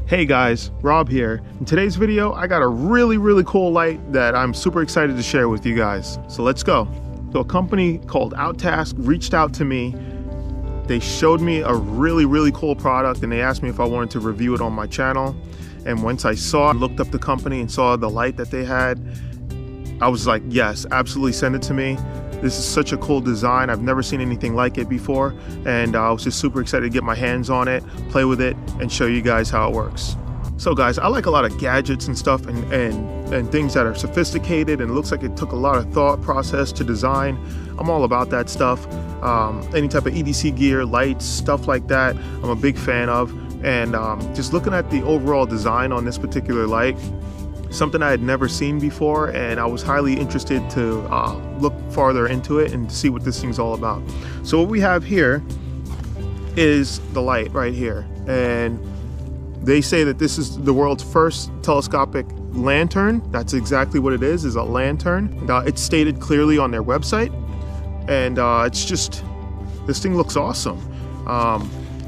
Hey guys, Rob here. In today's video, I got a really cool light that I'm super excited to share with you guys. So let's go. So a company called OuTask reached out to me. They showed me a really cool product and they asked me if I wanted to review it on my channel. And once I looked up the company and saw the light that they had, I was like, yes, absolutely send it to me. This is such a cool design. I've never seen anything like it before. And I was just super excited to get my hands on it, play with it, and show you guys how it works. So guys, I like a lot of gadgets and stuff and things that are sophisticated and it looks like it took a lot of thought process to design. I'm all about that stuff. Any type of EDC gear, lights, stuff like that, I'm a big fan of. And just looking at the overall design on this particular light, something I had never seen before, and I was highly interested to look farther into it and see what this thing's all about. So what we have here is the light right here, and they say that this is the world's first telescopic lantern. That's exactly what it is a lantern. And, it's stated clearly on their website, and it's just, this thing looks awesome.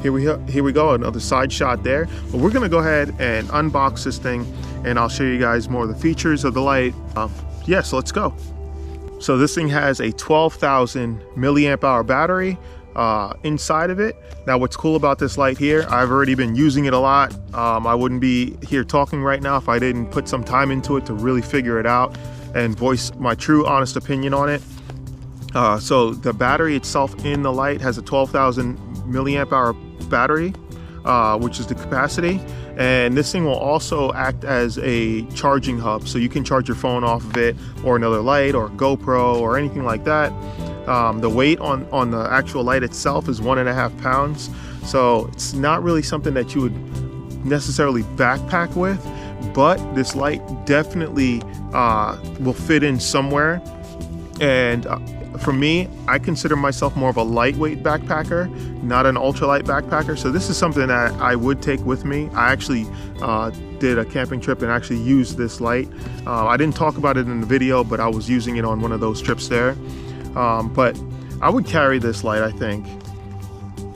Here we go, another side shot there. But we're gonna go ahead and unbox this thing and I'll show you guys more of the features of the light. Yeah, so let's go. So this thing has a 12,000 milliamp hour battery inside of it. Now what's cool about this light here, I've already been using it a lot. I wouldn't be here talking right now if I didn't put some time into it to really figure it out and voice my true honest opinion on it. So the battery itself in the light has a 12,000 milliamp hour battery, which is the capacity. And this thing will also act as a charging hub, so you can charge your phone off of it, or another light, or GoPro, or anything like that. The weight on the actual light itself is 1.5 pounds, so it's not really something that you would necessarily backpack with, but this light definitely will fit in somewhere. And for me, I consider myself more of a lightweight backpacker, not an ultralight backpacker. So this is something that I would take with me. I actually did a camping trip and actually used this light. I didn't talk about it in the video, but I was using it on one of those trips there. But I would carry this light, I think.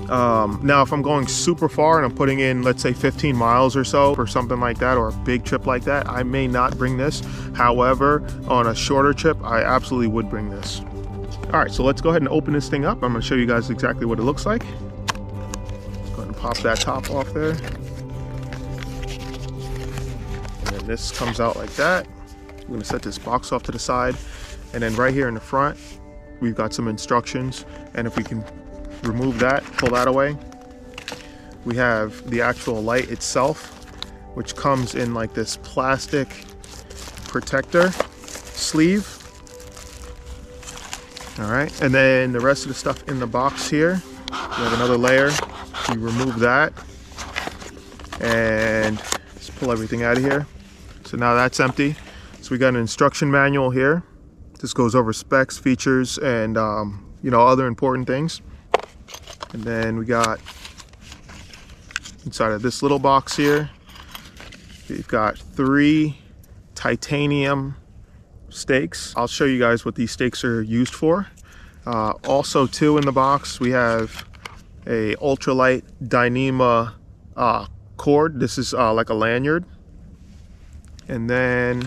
Now, if I'm going super far and I'm putting in, let's say 15 miles or so or something like that, or a big trip like that, I may not bring this. However, on a shorter trip, I absolutely would bring this. All right, so let's go ahead and open this thing up. I'm gonna show you guys exactly what it looks like. Let's go ahead and pop that top off there. And then this comes out like that. I'm gonna set this box off to the side. And then right here in the front, we've got some instructions. And if we can remove that, pull that away, we have the actual light itself, which comes in like this plastic protector sleeve. All right, and then the rest of the stuff in the box here, we have another layer. You remove that and just pull everything out of here. So now that's empty. So we got an instruction manual here. This goes over specs, features, and you know, other important things. And then we got inside of this little box here, we've got 3 titanium stakes. I'll show you guys what these stakes are used for. Also too, in the box we have a ultralight Dyneema cord. This is like a lanyard. And then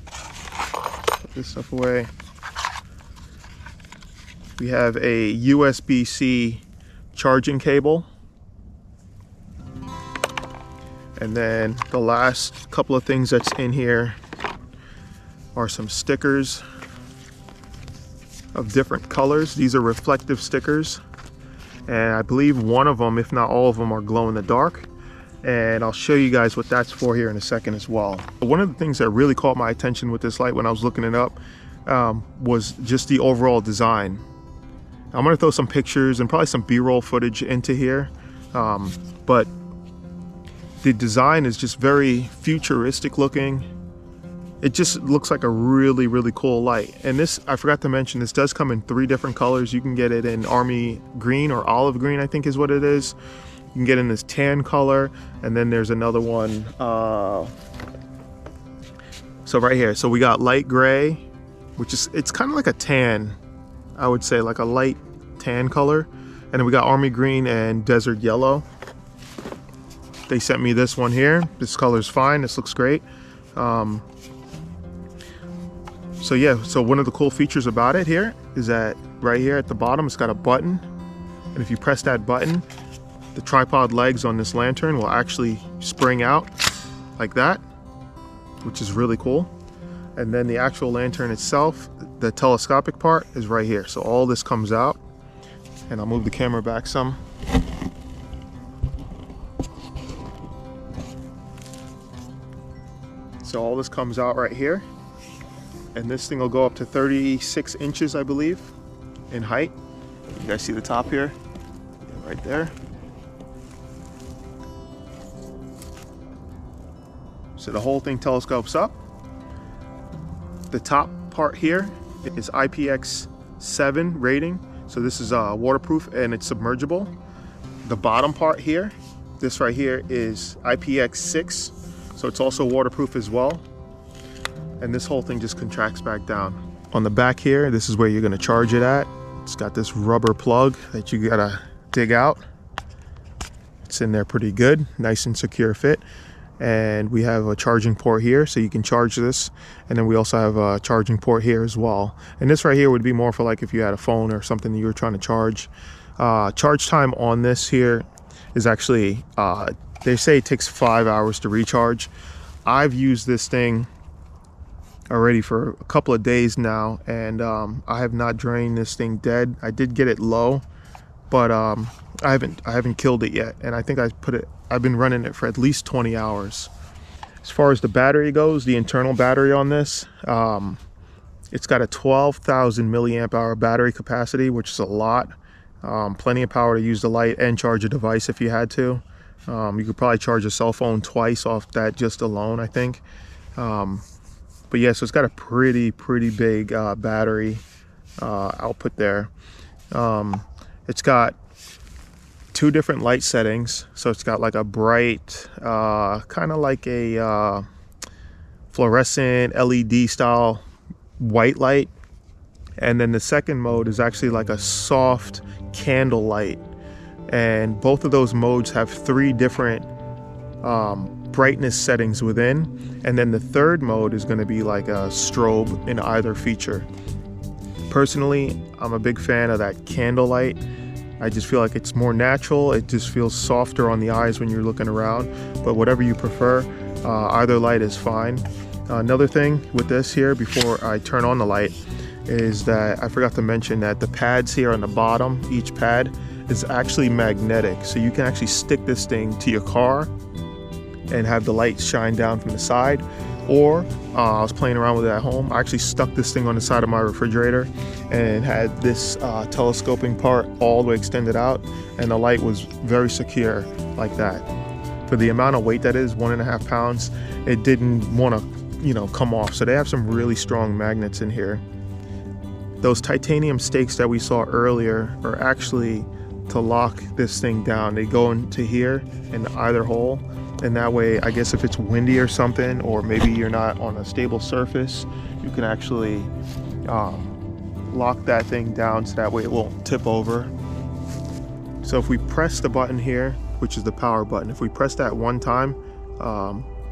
put this stuff away. We have a USB-C charging cable. And then the last couple of things that's in here are some stickers of different colors. These are reflective stickers, and I believe one of them, if not all of them, are glow in the dark. And I'll show you guys what that's for here in a second as well. One of the things that really caught my attention with this light when I was looking it up was just the overall design. I'm gonna throw some pictures and probably some B-roll footage into here, but the design is just very futuristic looking. It just looks like a really cool light. And this, I forgot to mention, this does come in 3 different colors. You can get it in army green or olive green, I think is what it is. You can get in this tan color, and then there's another one. So right here, so we got light gray, which is, it's kind of like a tan, I would say, like a light tan color. And then we got army green and desert yellow. they sent me this one here. This color's fine. This looks great. So yeah, so one of the cool features about it here is that right here at the bottom, it's got a button. And if you press that button, the tripod legs on this lantern will actually spring out like that, which is really cool. And then the actual lantern itself, the telescopic part, is right here. So all this comes out, and I'll move the camera back some. So all this comes out right here, and this thing will go up to 36 inches, I believe, in height. You guys see the top here? Right there. So the whole thing telescopes up. The top part here is IPX7 rating. So this is waterproof and it's submergible. The bottom part here, this right here, is IPX6. So it's also waterproof as well. And this whole thing just contracts back down. On the back here, this is where you're gonna charge it at. It's got this rubber plug that you gotta dig out. It's in there pretty good, nice and secure fit. And we have a charging port here, so you can charge this. And then we also have a charging port here as well. And this right here would be more for like if you had a phone or something that you were trying to charge. Charge time on this here is actually, they say it takes 5 hours to recharge. I've used this thing already for a couple of days now, and I have not drained this thing dead. I did get it low, but I haven't killed it yet. And I think I've been running it for at least 20 hours. As far as the battery goes, the internal battery on this, it's got a 12,000 milliamp hour battery capacity, which is a lot. Plenty of power to use the light and charge a device if you had to. You could probably charge a cell phone twice off that just alone, I think. But yeah, so it's got a pretty big battery output there. It's got 2 different light settings. So it's got like a bright, kind of like a fluorescent LED style white light. And then the second mode is actually like a soft candle light. And both of those modes have 3 different brightness settings within. And then the third mode is going to be like a strobe in either feature. Personally, I'm a big fan of that candle light. I just feel like it's more natural. It just feels softer on the eyes when you're looking around. But whatever you prefer, either light is fine. Another thing with this here, before I turn on the light, is that I forgot to mention that the pads here on the bottom, each pad, is actually magnetic. So you can actually stick this thing to your car and have the light shine down from the side. Or I was playing around with it at home. I actually stuck this thing on the side of my refrigerator and had this telescoping part all the way extended out, and the light was very secure like that. For the amount of weight that is, 1.5 pounds, it didn't want to, come off. So they have some really strong magnets in here. Those titanium stakes that we saw earlier are actually to lock this thing down. They go into here in either hole. And that way, I guess if it's windy or something, or maybe you're not on a stable surface, you can actually lock that thing down so that way it won't tip over. So if we press the button here, which is the power button, if we press that one time,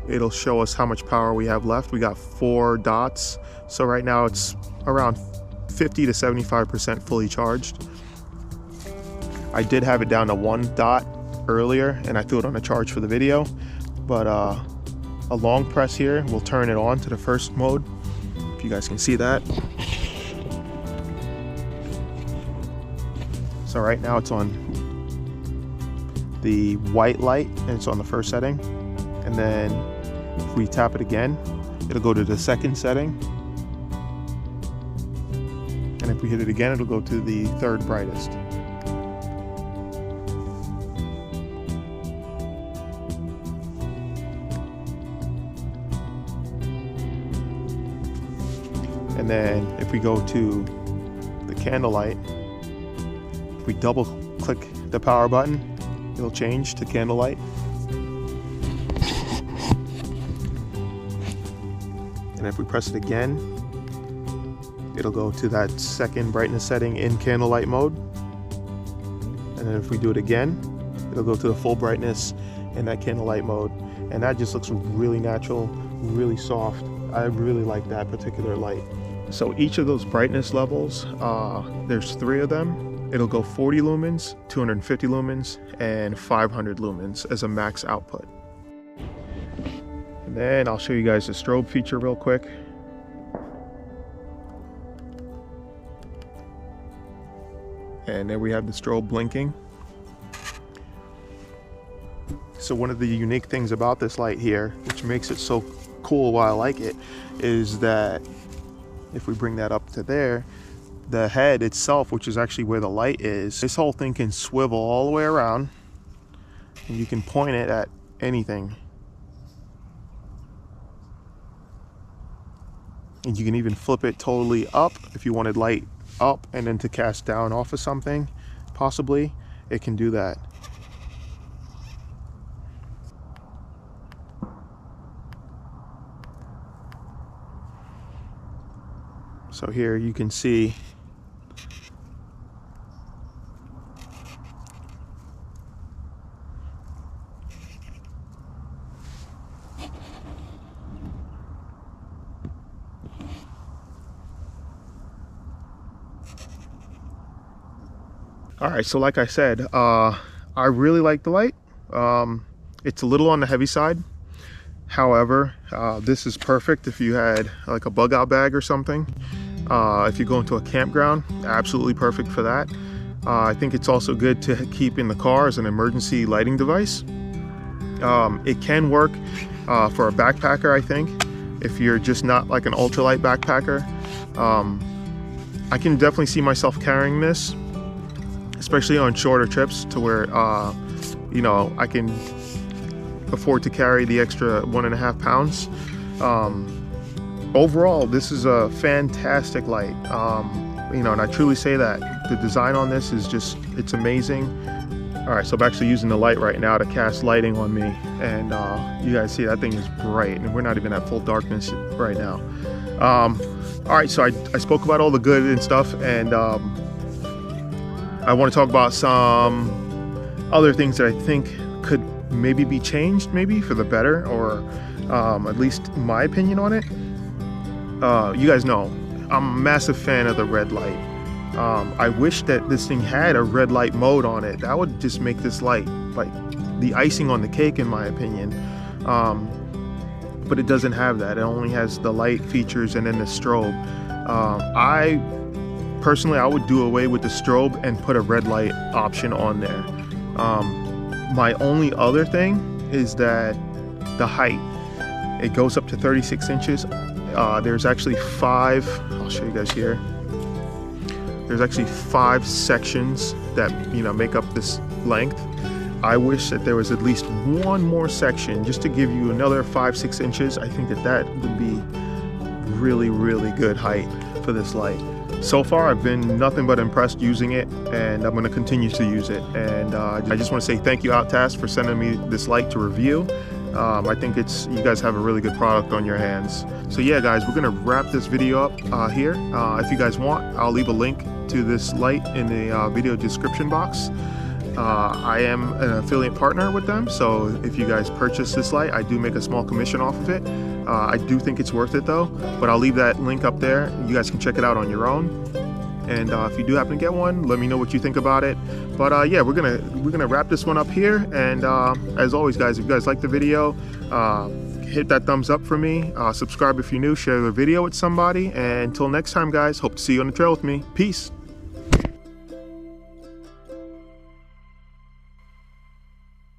it'll show us how much power we have left. We got 4 dots. So right now it's around 50 to 75% fully charged. I did have it down to 1 dot earlier, and I threw it on a charge for the video, but a long press here will turn it on to the first mode, if you guys can see that. So right now it's on the white light and it's on the first setting, and then if we tap it again, it'll go to the second setting, and if we hit it again, it'll go to the third brightest. And then if we go to the candlelight, if we double click the power button, it'll change to candlelight. And if we press it again, it'll go to that second brightness setting in candlelight mode. And then if we do it again, it'll go to the full brightness in that candlelight mode, and that just looks really natural, really soft. I really like that particular light. So each of those brightness levels, there's 3 of them. It'll go 40 lumens, 250 lumens, and 500 lumens as a max output. And then I'll show you guys the strobe feature real quick. And there we have the strobe blinking. So one of the unique things about this light here, which makes it so cool, why I like it, is that if we bring that up to there, the head itself, which is actually where the light is, this whole thing can swivel all the way around, and you can point it at anything. And you can even flip it totally up if you wanted light up and then to cast down off of something, possibly, it can do that. So here you can see all right, so like I said, I really like the light. It's a little on the heavy side. However, this is perfect if you had like a bug out bag or something. If you go into a campground, absolutely perfect for that. I think it's also good to keep in the car as an emergency lighting device. It can work for a backpacker, I think, if you're just not like an ultralight backpacker. I can definitely see myself carrying this, especially on shorter trips to where, you know, I can afford to carry the extra 1.5 pounds. Overall, this is a fantastic light, you know, and I truly say that the design on this is just, it's amazing. All right, so I'm actually using the light right now to cast lighting on me, and you guys see that thing is bright, and we're not even at full darkness right now. All right, so I spoke about all the good and stuff, and I want to talk about some other things that I think could maybe be changed, maybe for the better, or at least my opinion on it. You guys know I'm a massive fan of the red light. I wish that this thing had a red light mode on it. That would just make this light like the icing on the cake, in my opinion. But it doesn't have that. It only has the light features and then the strobe. I personally, I would do away with the strobe and put a red light option on there. My only other thing is that the height, it goes up to 36 inches. There's actually 5, I'll show you guys here. There's actually 5 sections that, you know, make up this length. I wish that there was at least one more section just to give you another 5-6 inches. I think that that would be really, really good height for this light. So far, I've been nothing but impressed using it, and I'm going to continue to use it. And I just want to say thank you, OuTask, for sending me this light to review. I think you guys have a really good product on your hands. So yeah, guys, we're going to wrap this video up here. If you guys want, I'll leave a link to this light in the video description box. I am an affiliate partner with them, so if you guys purchase this light, I do make a small commission off of it. I do think it's worth it though, but I'll leave that link up there. You guys can check it out on your own. And if you do happen to get one, let me know what you think about it. But yeah, we're gonna wrap this one up here. And as always, guys, if you guys like the video, hit that thumbs up for me. Subscribe if you're new. Share the video with somebody. And until next time, guys, hope to see you on the trail with me. Peace.